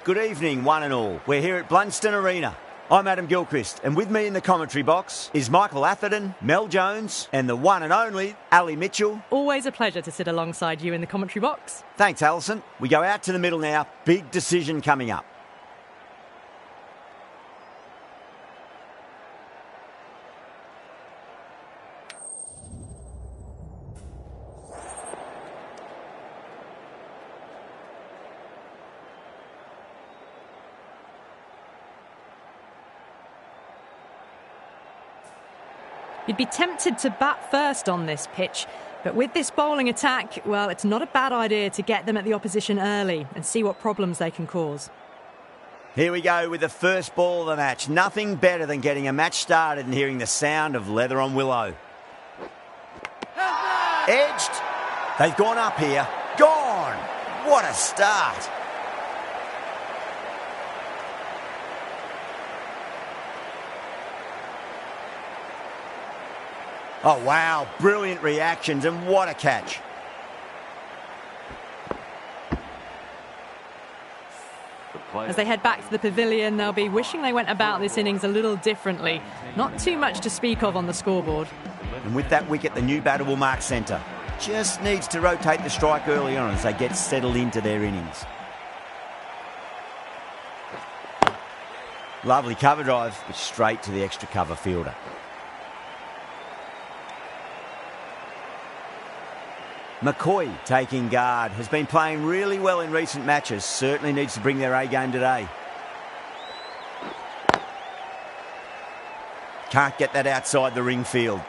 Good evening, one and all. We're here at Blunston Arena. I'm Adam Gilchrist, and with me in the commentary box is Michael Atherton, Mel Jones, and the one and only Ali Mitchell. Always a pleasure to sit alongside you in the commentary box. Thanks, Alison. We go out to the middle now. Big decision coming up. You'd be tempted to bat first on this pitch, but with this bowling attack, well, it's not a bad idea to get them at the opposition early and see what problems they can cause. Here we go with the first ball of the match. Nothing better than getting a match started and hearing the sound of leather on willow. Edged. They've gone up here. Gone. What a start. Oh, wow. Brilliant reactions, and what a catch. As they head back to the pavilion, they'll be wishing they went about this innings a little differently. Not too much to speak of on the scoreboard. And with that wicket, the new batter will mark centre. Just needs to rotate the strike early on as they get settled into their innings. Lovely cover drive, but straight to the extra cover fielder. McCoy taking guard, has been playing really well in recent matches, certainly needs to bring their A game today. Can't get that outside the ring field.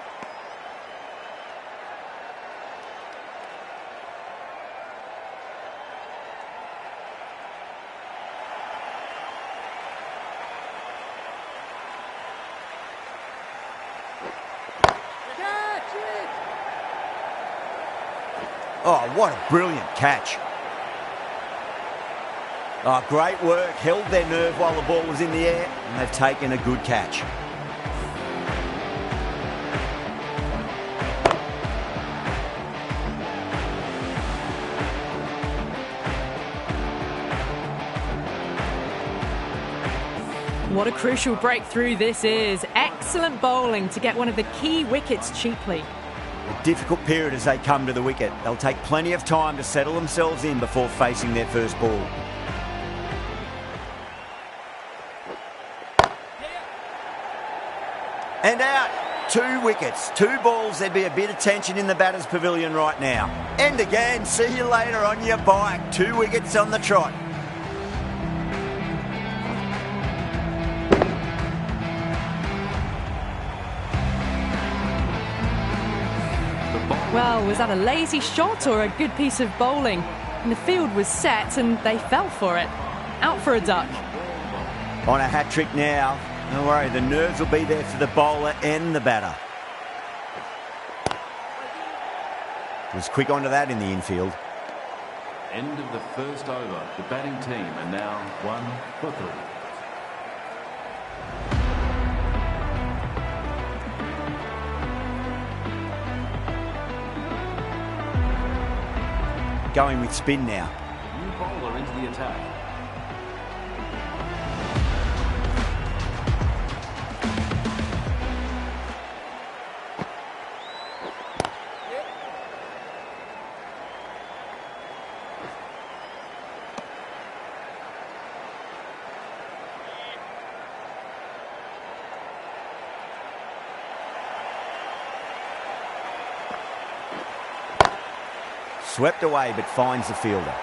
Oh, what a brilliant catch. Oh, great work. Held their nerve while the ball was in the air, and they've taken a good catch. What a crucial breakthrough this is. Excellent bowling to get one of the key wickets cheaply. A difficult period as they come to the wicket. They'll take plenty of time to settle themselves in before facing their first ball. And out. 2 wickets. 2 balls. There'd be a bit of tension in the batter's pavilion right now. And again, see you later on your bike. 2 wickets on the trot. Well, was that a lazy shot or a good piece of bowling? And the field was set and they fell for it. Out for a duck. On a hat-trick now. Don't worry, the nerves will be there for the bowler and the batter. Was quick onto that in the infield. End of the first over. The batting team are now 1 for 3. Going with spin now. New bowler into the attack. Swept away, but finds the fielder.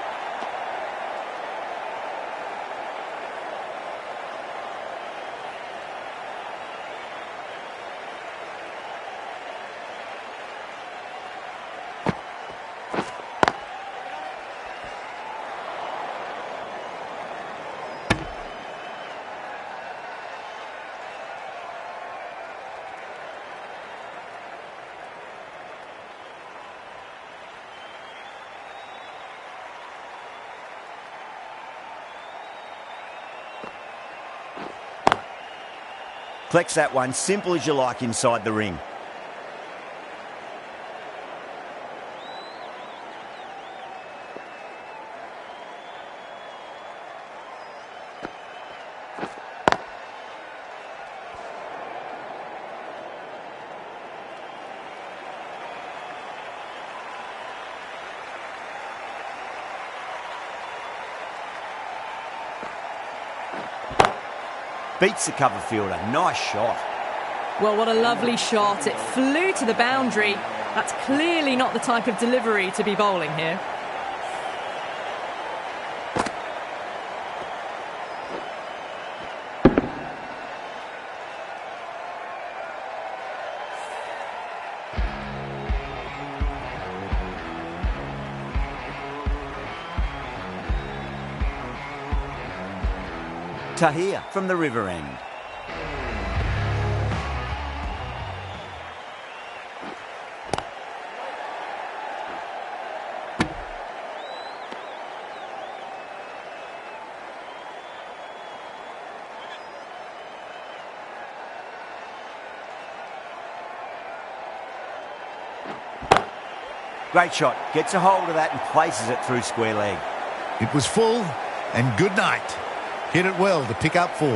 Collects that one, simple as you like, inside the ring. beats the cover fielder. Nice shot. Well, what a lovely shot. It flew to the boundary. That's clearly not the type of delivery to be bowling here. Tahir from the river end. Great shot. Gets a hold of that and places it through square leg. It was full and good night. Hit it well to pick up 4.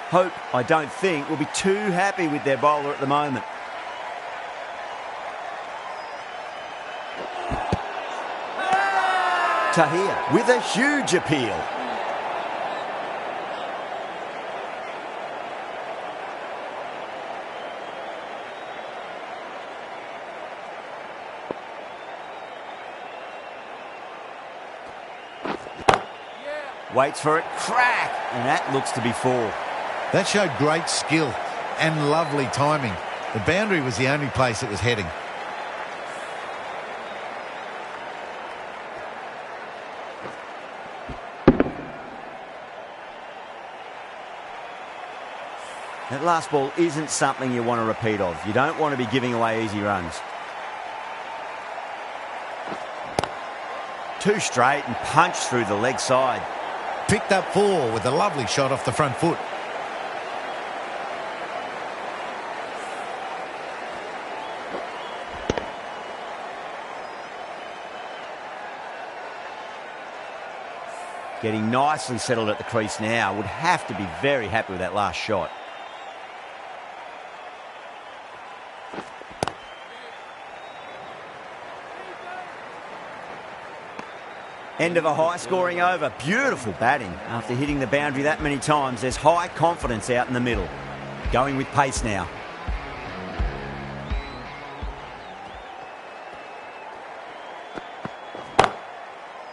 Hope, I don't think, will be too happy with their bowler at the moment. Tahir with a huge appeal. Waits for it, crack, and that looks to be 4. That showed great skill and lovely timing. The boundary was the only place it was heading. That last ball isn't something you want to repeat of. You don't want to be giving away easy runs. 2 straight and punched through the leg side. Picked up 4 with a lovely shot off the front foot. Getting nicely settled at the crease now. Would have to be very happy with that last shot. End of a high-scoring over. Beautiful batting. After hitting the boundary that many times, there's high confidence out in the middle. Going with pace now.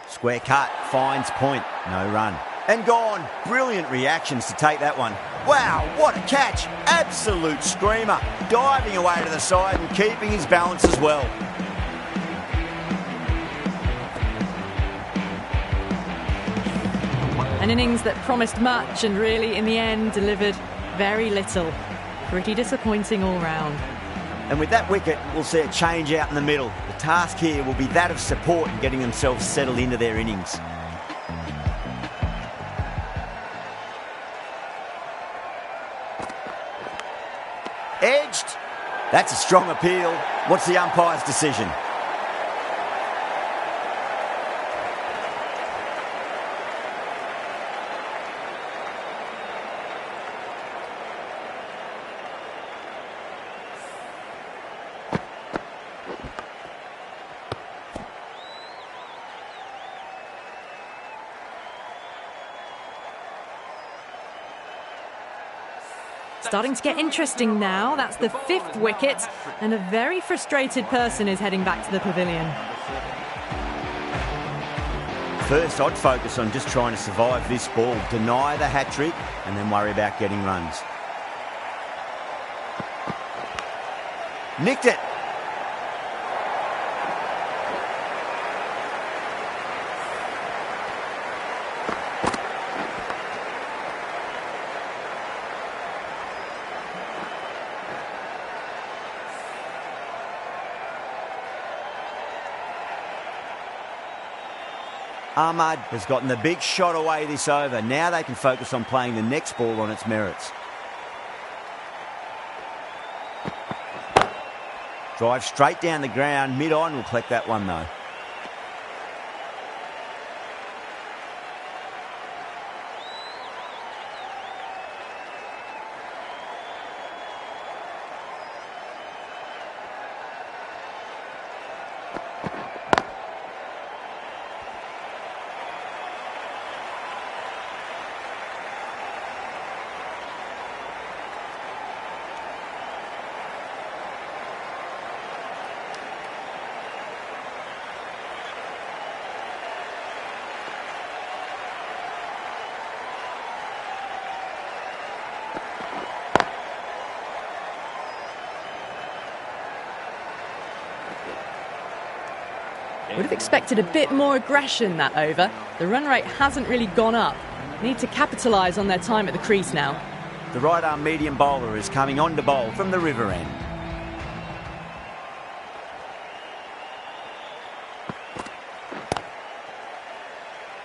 Square cut, finds point. No run. And gone. Brilliant reactions to take that one. Wow, what a catch. Absolute screamer. Diving away to the side and keeping his balance as well. An innings that promised much and really, in the end, delivered very little. Pretty disappointing all round. And with that wicket, we'll see a change out in the middle. The task here will be that of support and getting themselves settled into their innings. Edged. That's a strong appeal. What's the umpire's decision? Starting to get interesting now. That's the 5th wicket, and a very frustrated person is heading back to the pavilion. First, I'd focus on just trying to survive this ball, deny the hat-trick, and then worry about getting runs. Nicked it. Ahmad has gotten the big shot away this over. Now they can focus on playing the next ball on its merits. Drive straight down the ground. Mid-on will collect that one though. Would have expected a bit more aggression that over. The run rate hasn't really gone up. Need to capitalise on their time at the crease now. The right-arm medium bowler is coming on to bowl from the river end.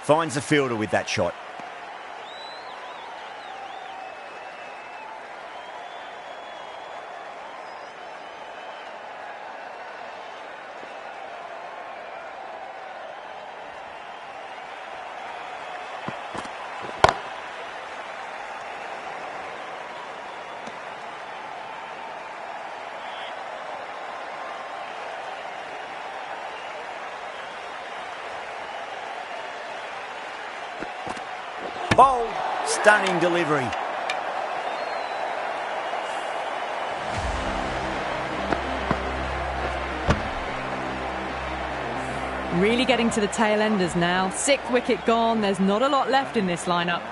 Finds the fielder with that shot. Bold, stunning delivery. Really getting to the tail enders now. 6th wicket gone. There's not a lot left in this lineup.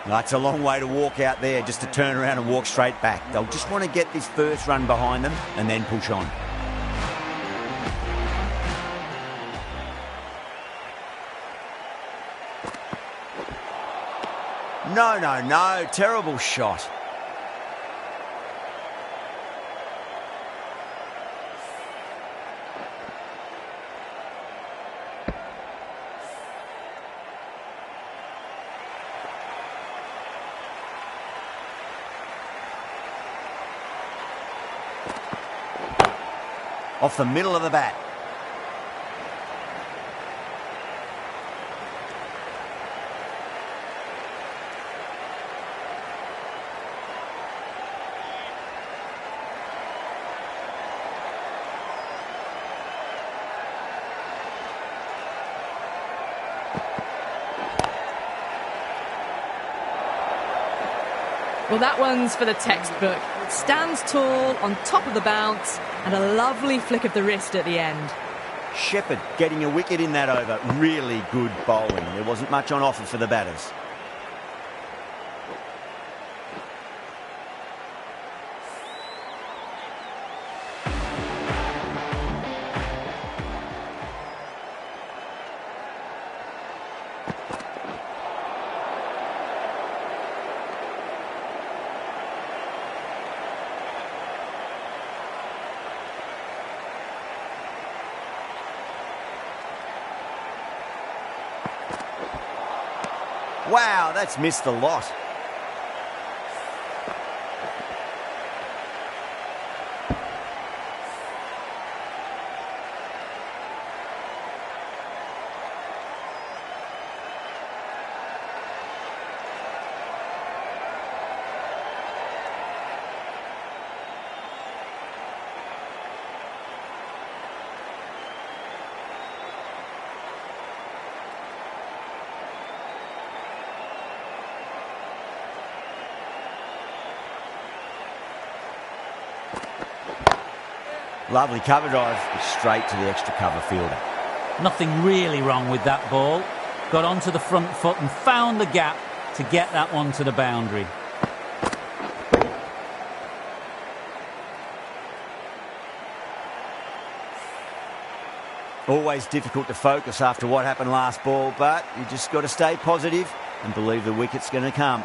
That's a long way to walk out there just to turn around and walk straight back. They'll just want to get this first run behind them and then push on. No. Terrible shot. Off the middle of the bat. Well, that one's for the textbook. Stands tall, on top of the bounce, and a lovely flick of the wrist at the end. Shepherd getting a wicket in that over. Really good bowling. There wasn't much on offer for the batters. Wow, that's missed a lot. Lovely cover drive, straight to the extra cover fielder. Nothing really wrong with that ball. Got onto the front foot and found the gap to get that one to the boundary. Always difficult to focus after what happened last ball, but you just got to stay positive and believe the wicket's going to come.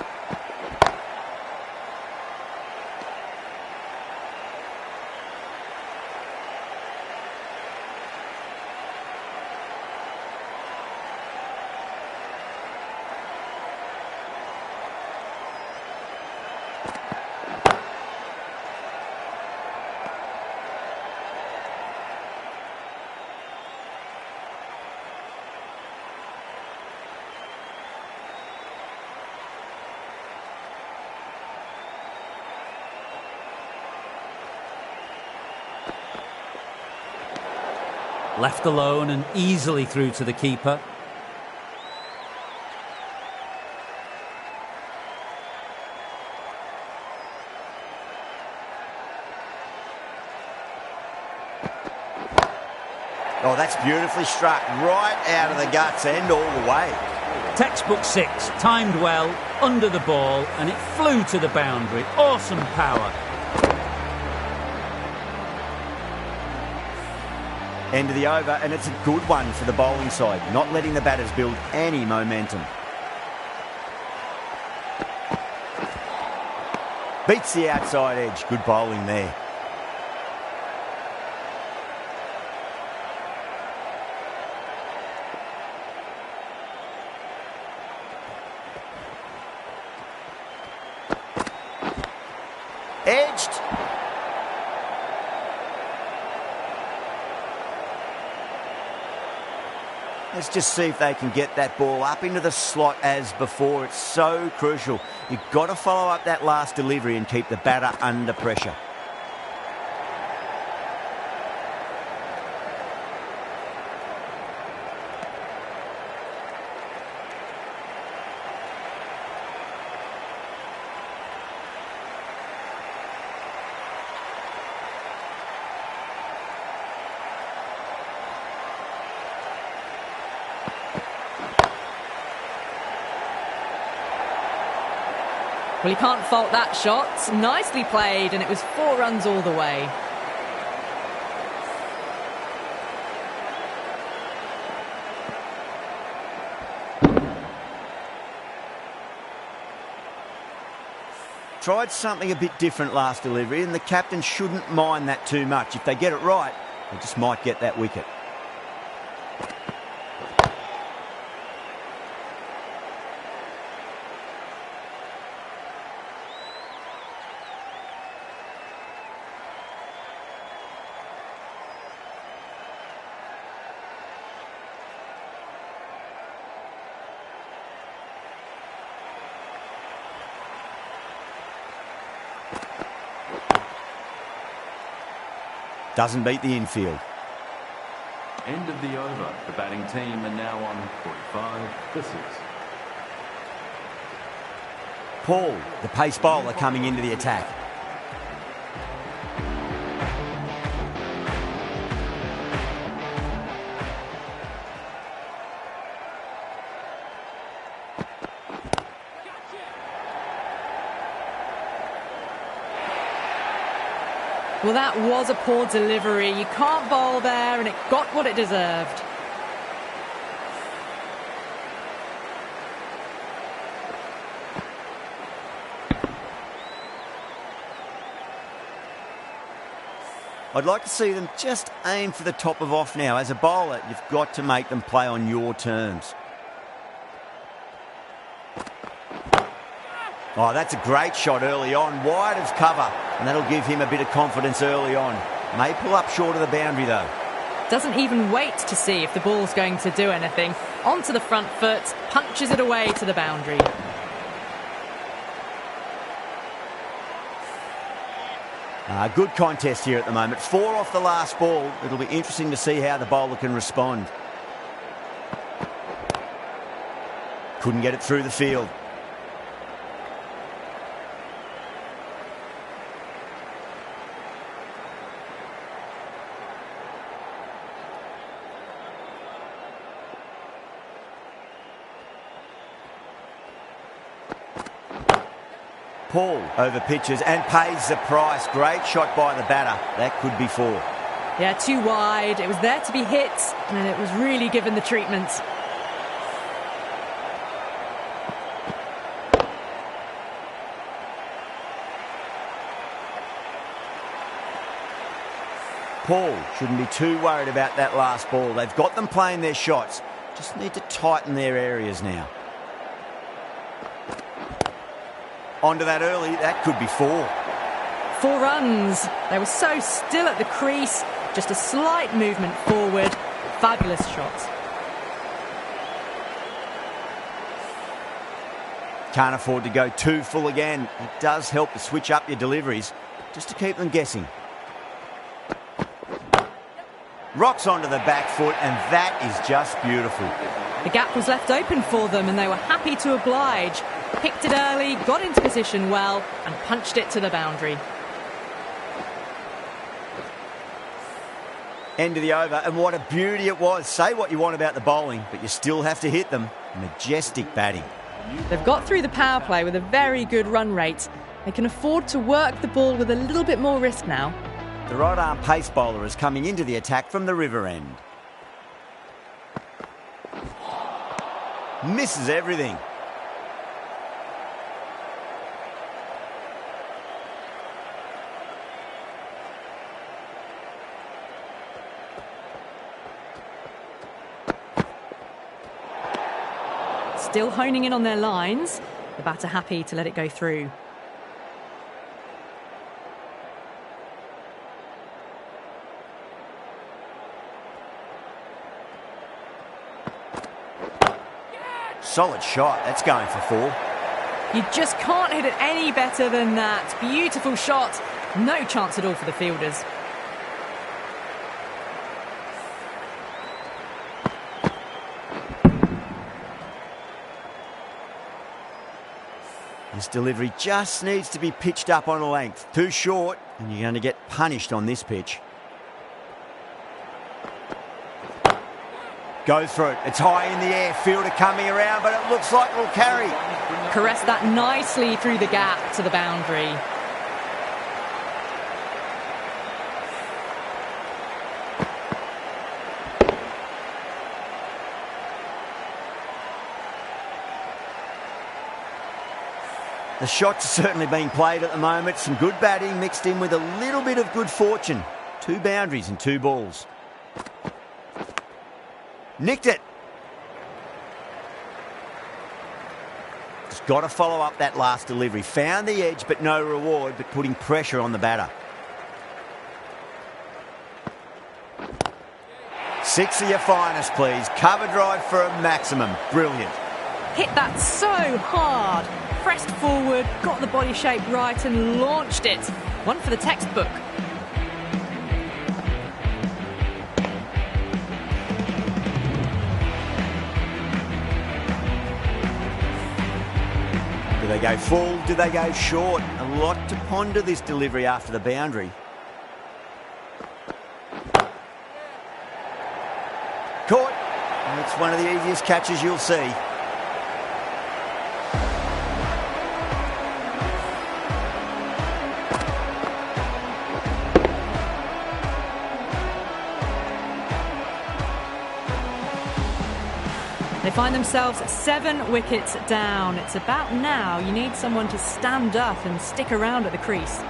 Left alone and easily through to the keeper. Oh, that's beautifully struck. Right out of the guts end all the way. Textbook 6, timed well, under the ball, and it flew to the boundary. Awesome power. End of the over, and it's a good one for the bowling side, not letting the batters build any momentum. Beats the outside edge. Good bowling there. Edged. Let's just see if they can get that ball up into the slot as before. It's so crucial. You've got to follow up that last delivery and keep the batter under pressure. Well, you can't fault that shot. Nicely played, and it was 4 runs all the way. Tried something a bit different last delivery, and the captain shouldn't mind that too much. If they get it right, they just might get that wicket. Doesn't beat the infield. End of the over. The batting team are now on 45 for 6. Paul, the pace bowler, coming into the attack. Well, that was a poor delivery. You can't bowl there, and it got what it deserved. I'd like to see them just aim for the top of off now. As a bowler, you've got to make them play on your terms. Oh, that's a great shot early on, wide of cover, and that'll give him a bit of confidence early on. May pull up short of the boundary though. Doesn't even wait to see if the ball's going to do anything. Onto the front foot, punches it away to the boundary. Good contest here at the moment. 4 off the last ball. It'll be interesting to see how the bowler can respond. Couldn't get it through the field. Paul over pitches and pays the price. Great shot by the batter. That could be 4. Yeah, too wide. It was there to be hit, and it was really given the treatment. Paul shouldn't be too worried about that last ball. They've got them playing their shots. Just need to tighten their areas now. Onto that early, that could be 4. 4 runs. They were so still at the crease. Just a slight movement forward. Fabulous shot. Can't afford to go too full again. It does help to switch up your deliveries, just to keep them guessing. Rocks onto the back foot, and that is just beautiful. The gap was left open for them, and they were happy to oblige. Picked it early, got into position well, and punched it to the boundary. End of the over, and what a beauty it was. Say what you want about the bowling, but you still have to hit them. Majestic batting. They've got through the power play with a very good run rate. They can afford to work the ball with a little bit more risk now. The right-arm pace bowler is coming into the attack from the river end. Misses everything. Still honing in on their lines. The batter happy to let it go through. Solid shot. That's going for 4. You just can't hit it any better than that. Beautiful shot. No chance at all for the fielders. This delivery just needs to be pitched up on a length. Too short, and you're going to get punished on this pitch. Goes through it. It's high in the air. Fielder coming around, but it looks like it'll carry. Caress that nicely through the gap to the boundary. The shots are certainly being played at the moment. Some good batting mixed in with a little bit of good fortune. 2 boundaries and 2 balls. Nicked it. Just got to follow up that last delivery. Found the edge, but no reward, but putting pressure on the batter. 6 of your finest, please. Cover drive for a maximum. Brilliant. Hit that so hard. Pressed forward, got the body shape right and launched it. One for the textbook. Do they go full? Do they go short? A lot to ponder this delivery after the boundary. Caught. And it's one of the easiest catches you'll see. They find themselves 7 wickets down. It's about now you need someone to stand up and stick around at the crease.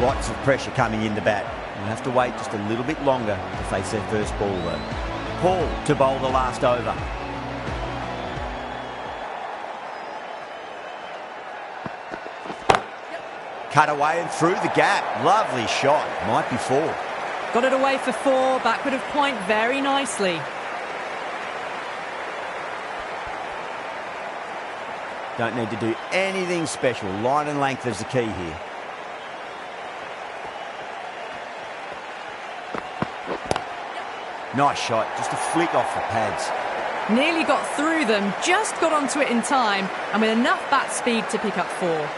Lots of pressure coming in the bat. They'll have to wait just a little bit longer to face their first ball though. Paul to bowl the last over. Cut away and through the gap. Lovely shot. Might be 4. Got it away for 4, backward of point very nicely. Don't need to do anything special. Line and length is the key here. Nice shot, just a flick off the pads. Nearly got through them, just got onto it in time, and with enough bat speed to pick up 4.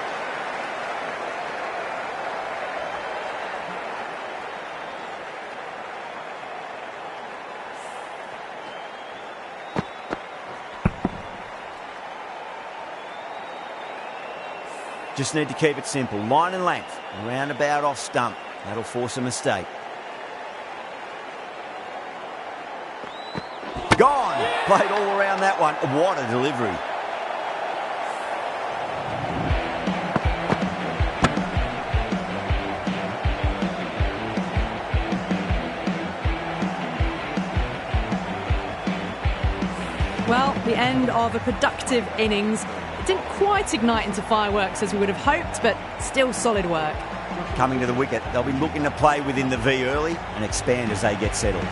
Just need to keep it simple. Line and length. Roundabout off stump. That'll force a mistake. Gone. Played all around that one. What a delivery. Well, the end of a productive innings. It didn't quite ignite into fireworks as we would have hoped, but still solid work. Coming to the wicket, they'll be looking to play within the V early and expand as they get settled.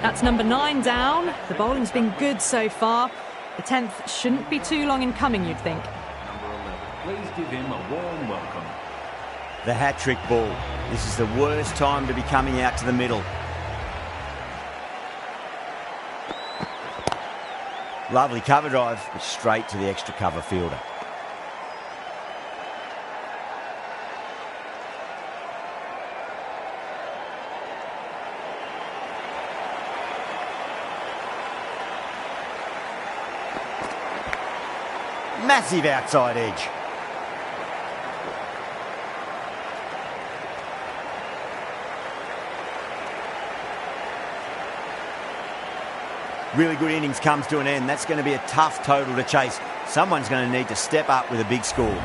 That's number 9 down. The bowling's been good so far. The 10th shouldn't be too long in coming, you'd think. Number 11. Please give him a warm welcome. The hat-trick ball. This is the worst time to be coming out to the middle. Lovely cover drive, but straight to the extra cover fielder. Massive outside edge. Really good innings comes to an end. That's going to be a tough total to chase. Someone's going to need to step up with a big score.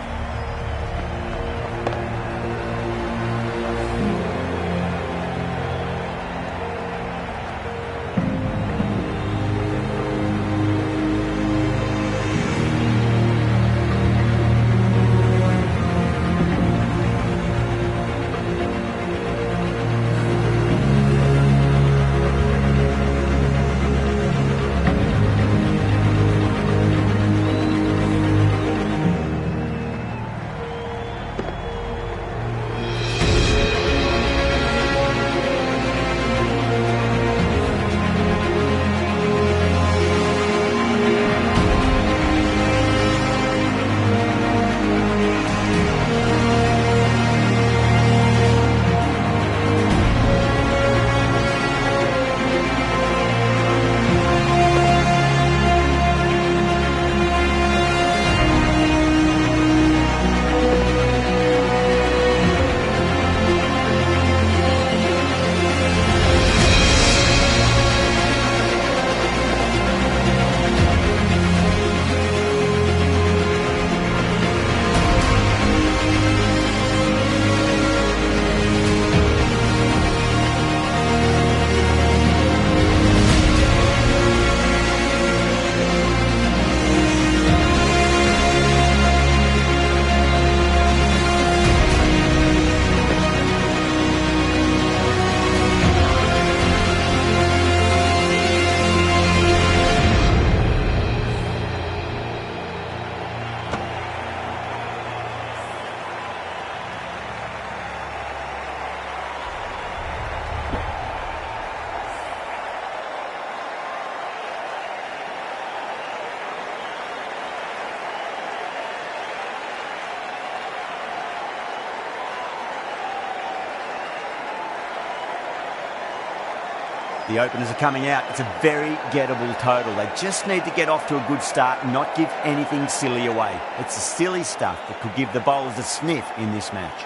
The openers are coming out. It's a very gettable total. They just need to get off to a good start and not give anything silly away. It's the silly stuff that could give the bowlers a sniff in this match.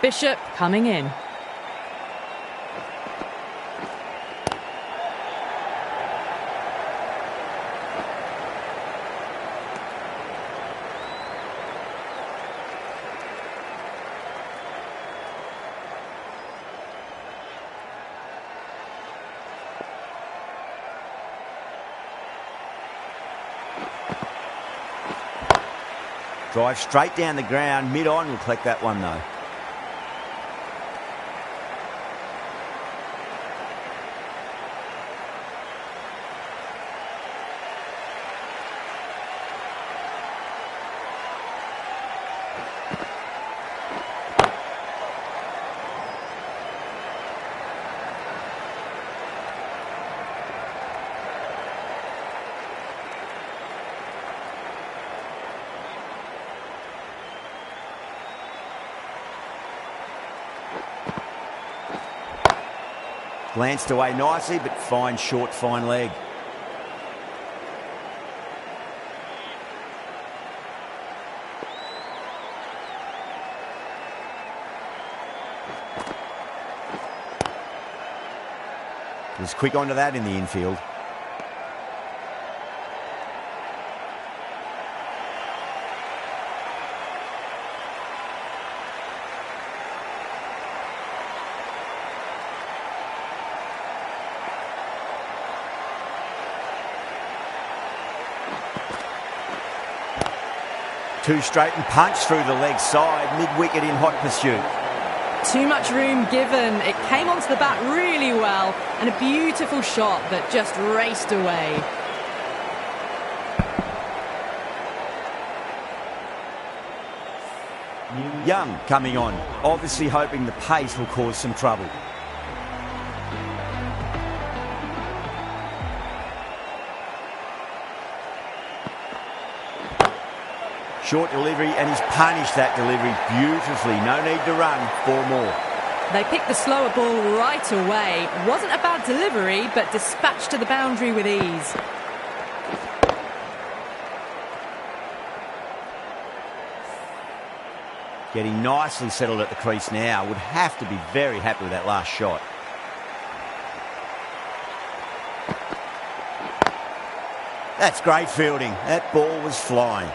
Bishop coming in. Drive straight down the ground, mid-on will collect that one though. Glanced away nicely, but fine short, fine leg. Was quick onto that in the infield. Two straight and punch through the leg side, mid-wicket in hot pursuit. Too much room given. It came onto the bat really well, and a beautiful shot that just raced away. Young coming on, obviously hoping the pace will cause some trouble. Short delivery, and he's punished that delivery beautifully. No need to run, 4 more. They picked the slower ball right away. Wasn't a bad delivery, but dispatched to the boundary with ease. Getting nicely settled at the crease now. Would have to be very happy with that last shot. That's great fielding. That ball was flying.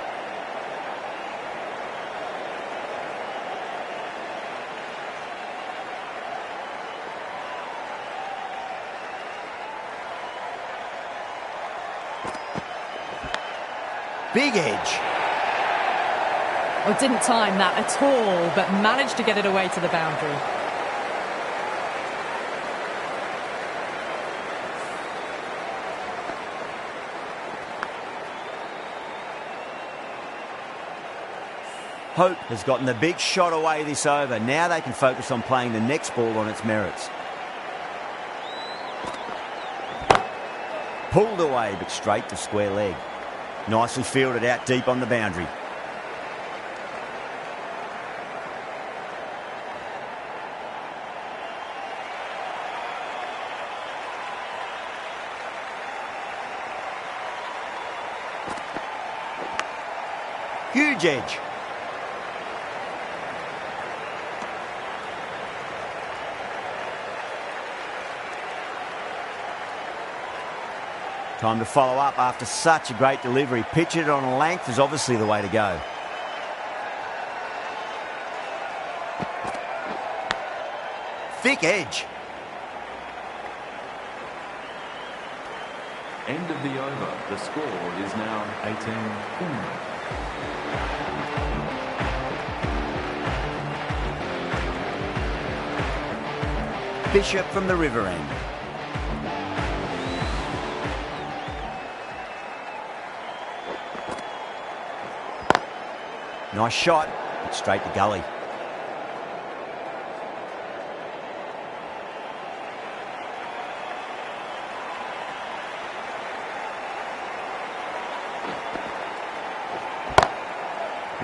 Big edge. Well, didn't time that at all, but managed to get it away to the boundary. Hope has gotten the big shot away this over. Now they can focus on playing the next ball on its merits. Pulled away, but straight to square leg. Nicely fielded out deep on the boundary. Huge edge. Time to follow up after such a great delivery. Pitch it on a length is obviously the way to go. Thick edge. End of the over. The score is now 18-4. Bishop from the river end. Nice shot, but straight to gully.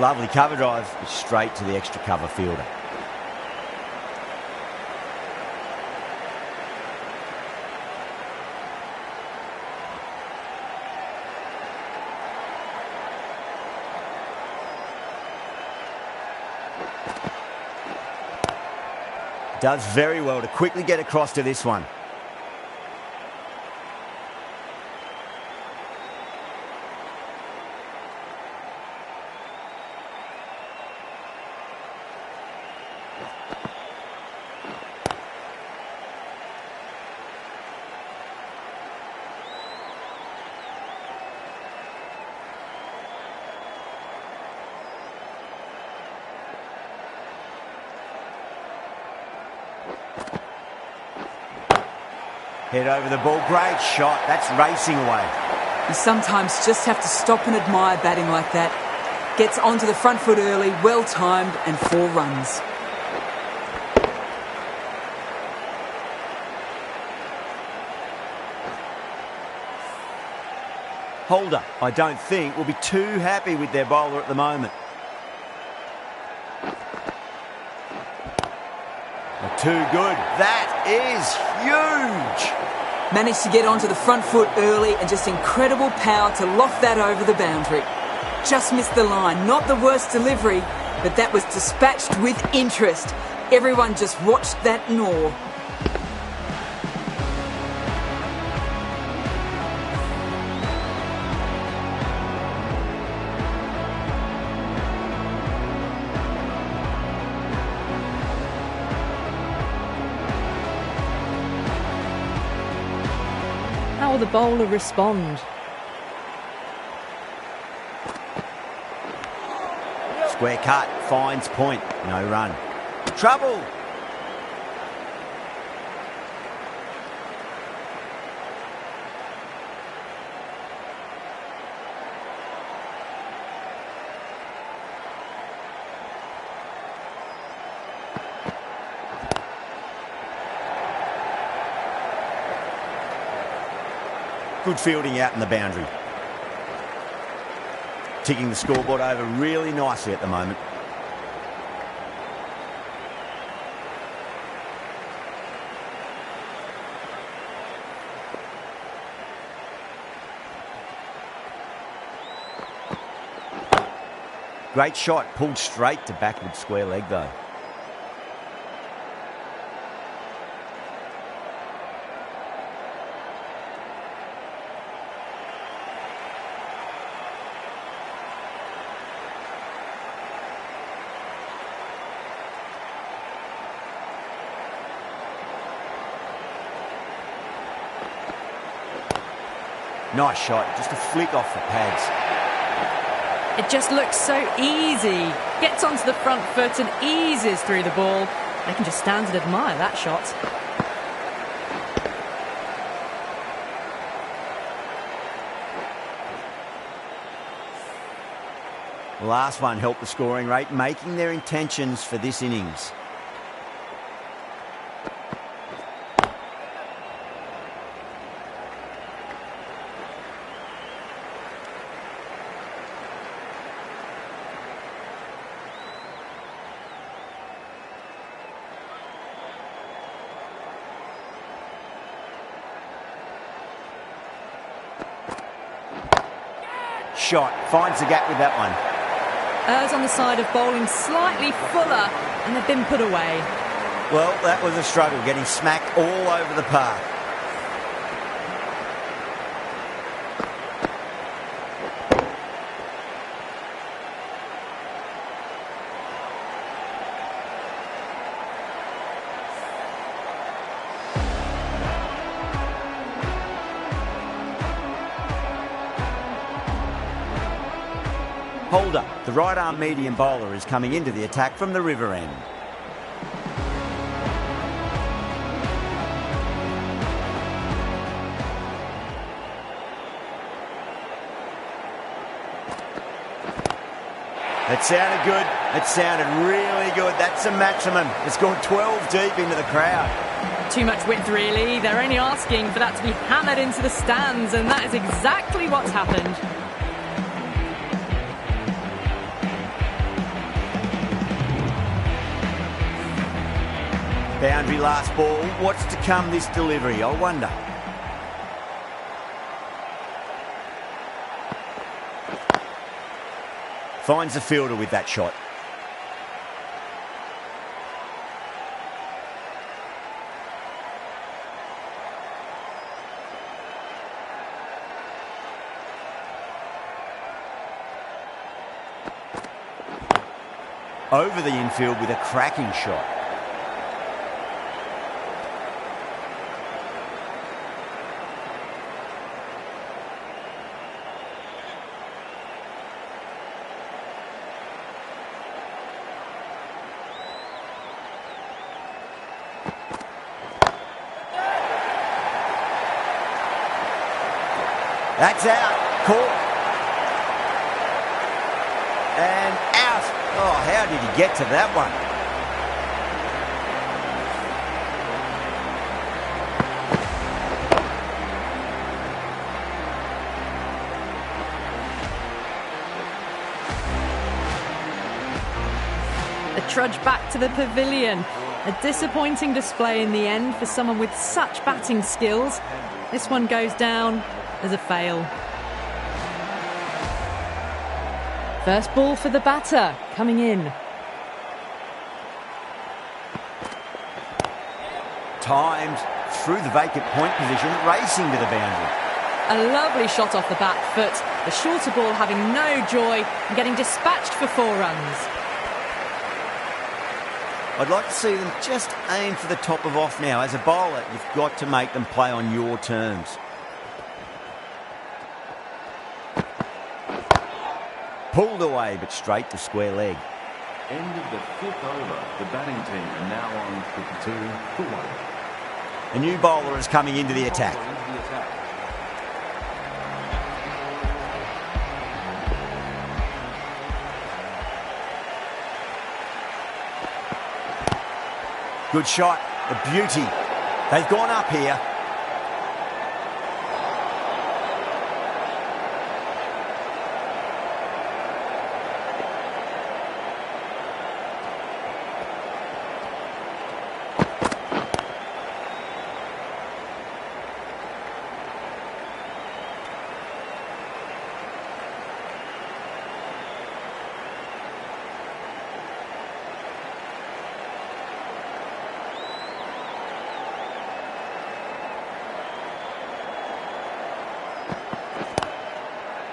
Lovely cover drive, but straight to the extra cover fielder. Does very well to quickly get across to this one. Head over the ball, great shot, that's racing away. You sometimes just have to stop and admire batting like that. Gets onto the front foot early, well timed, and 4 runs. Holder, I don't think, will be too happy with their bowler at the moment. Too good. That is huge. Managed to get onto the front foot early and just incredible power to loft that over the boundary. Just missed the line. Not the worst delivery, but that was dispatched with interest. Everyone just watched that gnaw. How will the bowler respond? Square cut, finds point, no run. Trouble! Good fielding out in the boundary. ticking the scoreboard over really nicely at the moment. Great shot, pulled straight to backward square leg though. Nice shot, just a flick off the pads. It just looks so easy. Gets onto the front foot and eases through the ball. They can just stand and admire that shot. The last one helped the scoring rate, making their intentions for this innings. Shot, finds the gap with that one. Errs on the side of bowling slightly fuller, and they've been put away. Well, that was a struggle, getting smacked all over the park. Holder, the right-arm medium bowler, is coming into the attack from the river end. It sounded good. It sounded really good. That's a maximum. It's gone 12 deep into the crowd. Too much width, really. They're only asking for that to be hammered into the stands, and that is exactly what's happened. Boundary last ball. What's to come this delivery, I wonder. Finds the fielder with that shot. Over the infield with a cracking shot. That's out. Caught. And out. Oh, how did he get to that one? The trudge back to the pavilion. A disappointing display in the end for someone with such batting skills. This one goes down as a fail. First ball for the batter, coming in. Timed through the vacant point position, racing to the boundary. A lovely shot off the back foot. The shorter ball having no joy and getting dispatched for 4 runs. I'd like to see them just aim for the top of off now. As a bowler, you've got to make them play on your terms. Pulled away, but straight to square leg. End of the 5th over. The batting team are now on 52 for 1. A new bowler is coming into the attack. Good shot, a beauty. They've gone up here.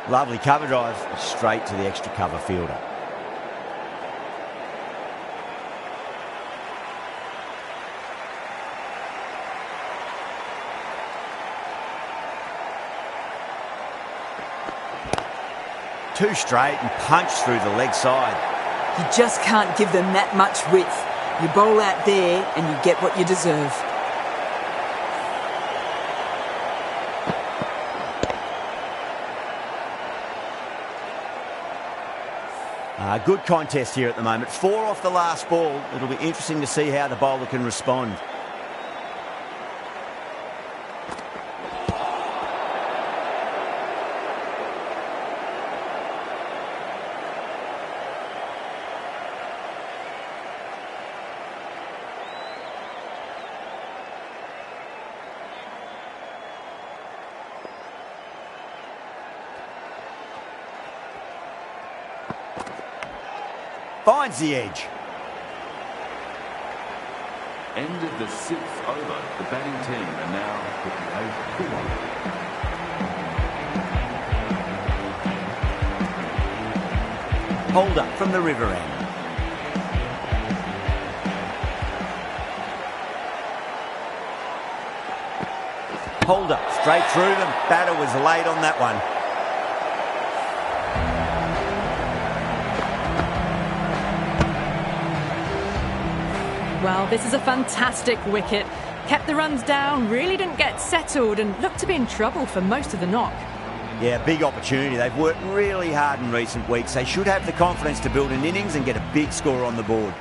Lovely cover drive, straight to the extra cover fielder. Two straight and punch through the leg side. You just can't give them that much width. You bowl out there and you get what you deserve. Good contest here at the moment. 4 off the last ball. It'll be interesting to see how the bowler can respond. Finds the edge. End of the 6th over. The batting team are now 58 for 1. Holder from the river end. Holder straight through them. Batter was late on that one. Well, this is a fantastic wicket. Kept the runs down, really didn't get settled and looked to be in trouble for most of the knock. Yeah, big opportunity. They've worked really hard in recent weeks. They should have the confidence to build an innings and get a big score on the board.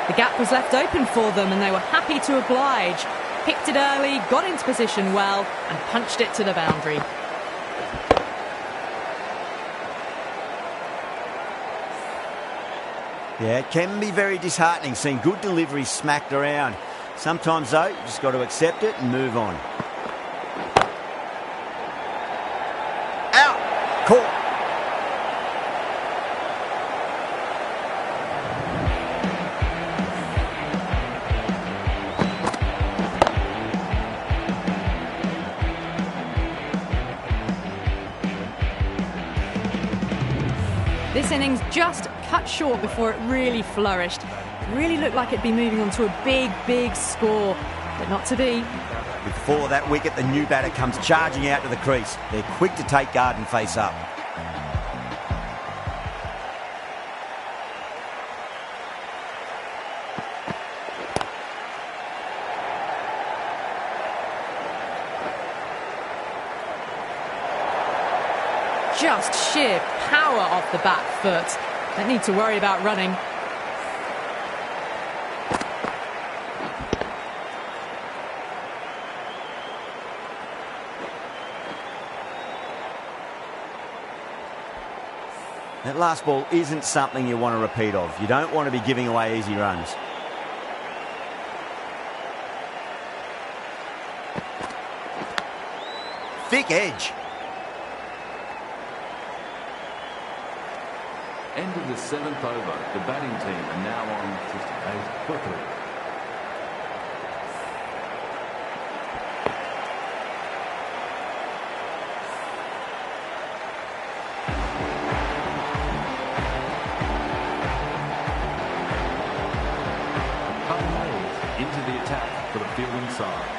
The gap was left open for them and they were happy to oblige. Picked it early, got into position well and punched it to the boundary. Yeah, it can be very disheartening seeing good deliveries smacked around. Sometimes, though, you just got to accept it and move on. Out! Caught! This innings just cut short before it really flourished. It really looked like it'd be moving on to a big, big score, but not to be. Before that wicket, the new batter comes charging out to the crease. They're quick to take guard and face up. Just sheer power off the back foot. Don't need to worry about running. That last ball isn't something you want to repeat of. You don't want to be giving away easy runs. Thick edge. End of the 7th over. The batting team are now on 58 for 3. Into the attack for the fielding side.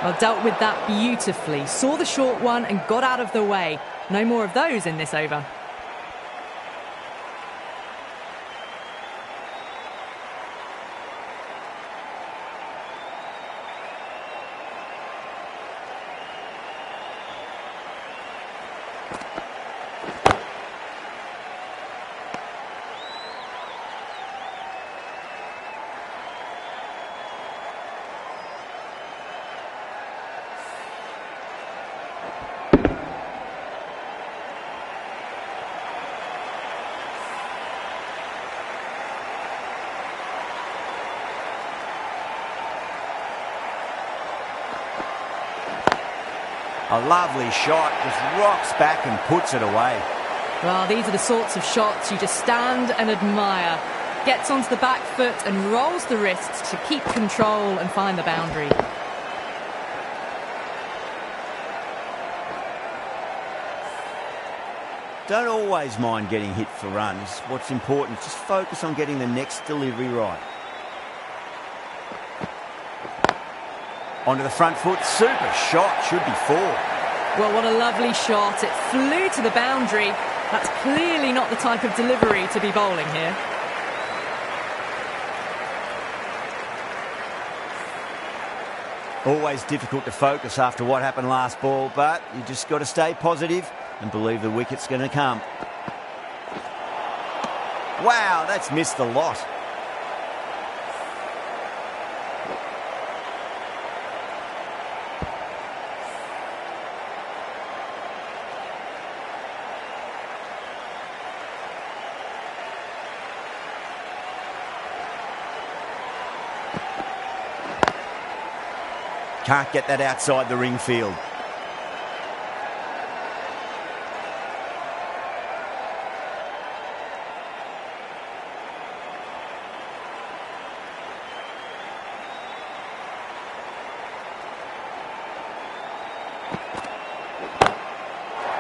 Well, dealt with that beautifully. Saw the short one and got out of the way. No more of those in this over. A lovely shot, just rocks back and puts it away. Well, these are the sorts of shots you just stand and admire. Gets onto the back foot and rolls the wrists to keep control and find the boundary. Don't always mind getting hit for runs. What's important is just focus on getting the next delivery right. Onto the front foot, super shot, should be 4. Well, what a lovely shot. It flew to the boundary. That's clearly not the type of delivery to be bowling here. Always difficult to focus after what happened last ball, but you just got to stay positive and believe the wicket's going to come. Wow, that's missed a lot. Can't get that outside the ring field.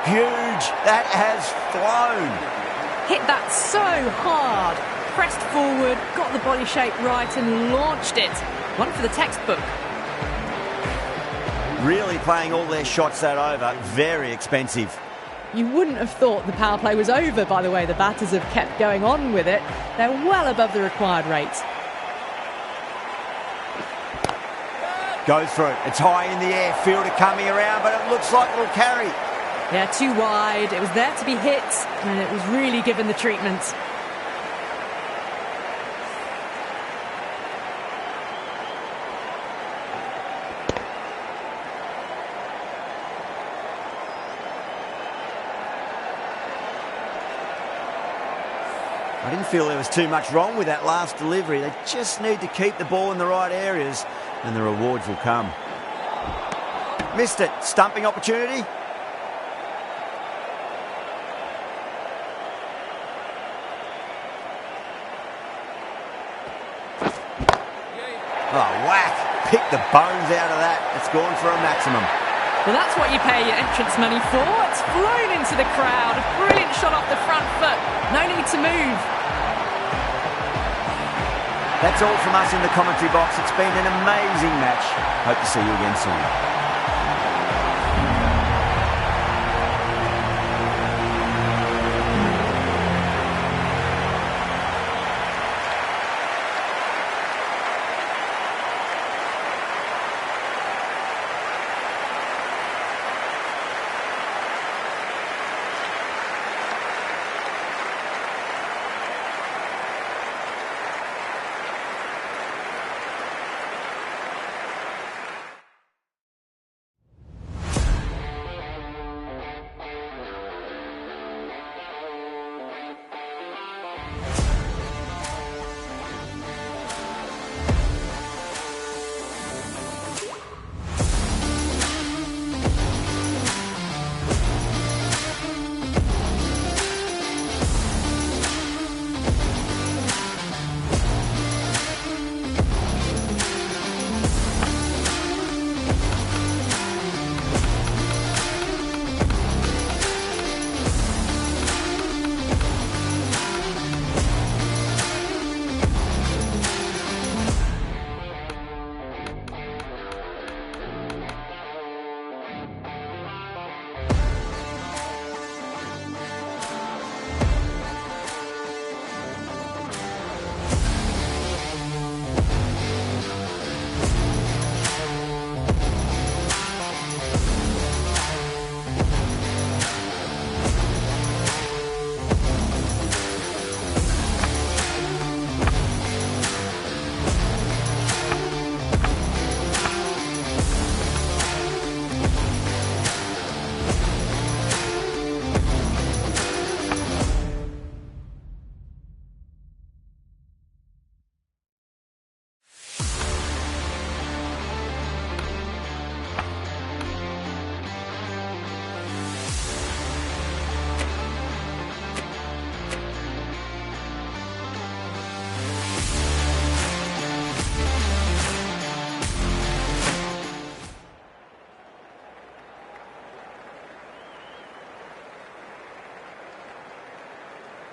Huge. That has flown. Hit that so hard. Pressed forward, got the body shape right and launched it. One for the textbook. Really playing all their shots that over. Very expensive. You wouldn't have thought the power play was over by the way the batters have kept going on with it. They're well above the required rate. Goes through. It's high in the air. Fielder coming around, but it looks like it'll carry. Yeah, too wide. It was there to be hit, and it was really given the treatment. I didn't feel there was too much wrong with that last delivery. They just need to keep the ball in the right areas, and the rewards will come. Missed it. Stumping opportunity. Oh, whack. Pick the bones out of that. It's gone for a maximum. Well, that's what you pay your entrance money for. It's flown into the crowd. A brilliant shot off the front foot. No need to move. That's all from us in the commentary box. It's been an amazing match. Hope to see you again soon.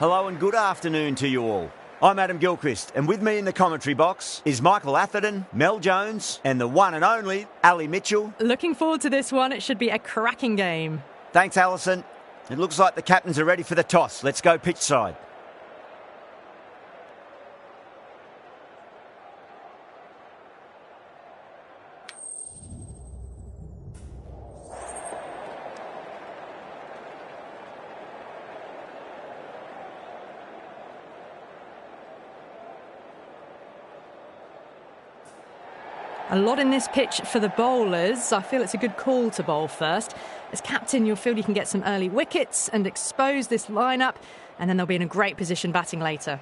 Hello and good afternoon to you all. I'm Adam Gilchrist, and with me in the commentary box is Michael Atherton, Mel Jones, and the one and only Ali Mitchell. Looking forward to this one. It should be a cracking game. Thanks, Alison. It looks like the captains are ready for the toss. Let's go pitch side. A lot in this pitch for the bowlers. I feel it's a good call to bowl first. As captain, you'll feel you can get some early wickets and expose this lineup, and then they'll be in a great position batting later.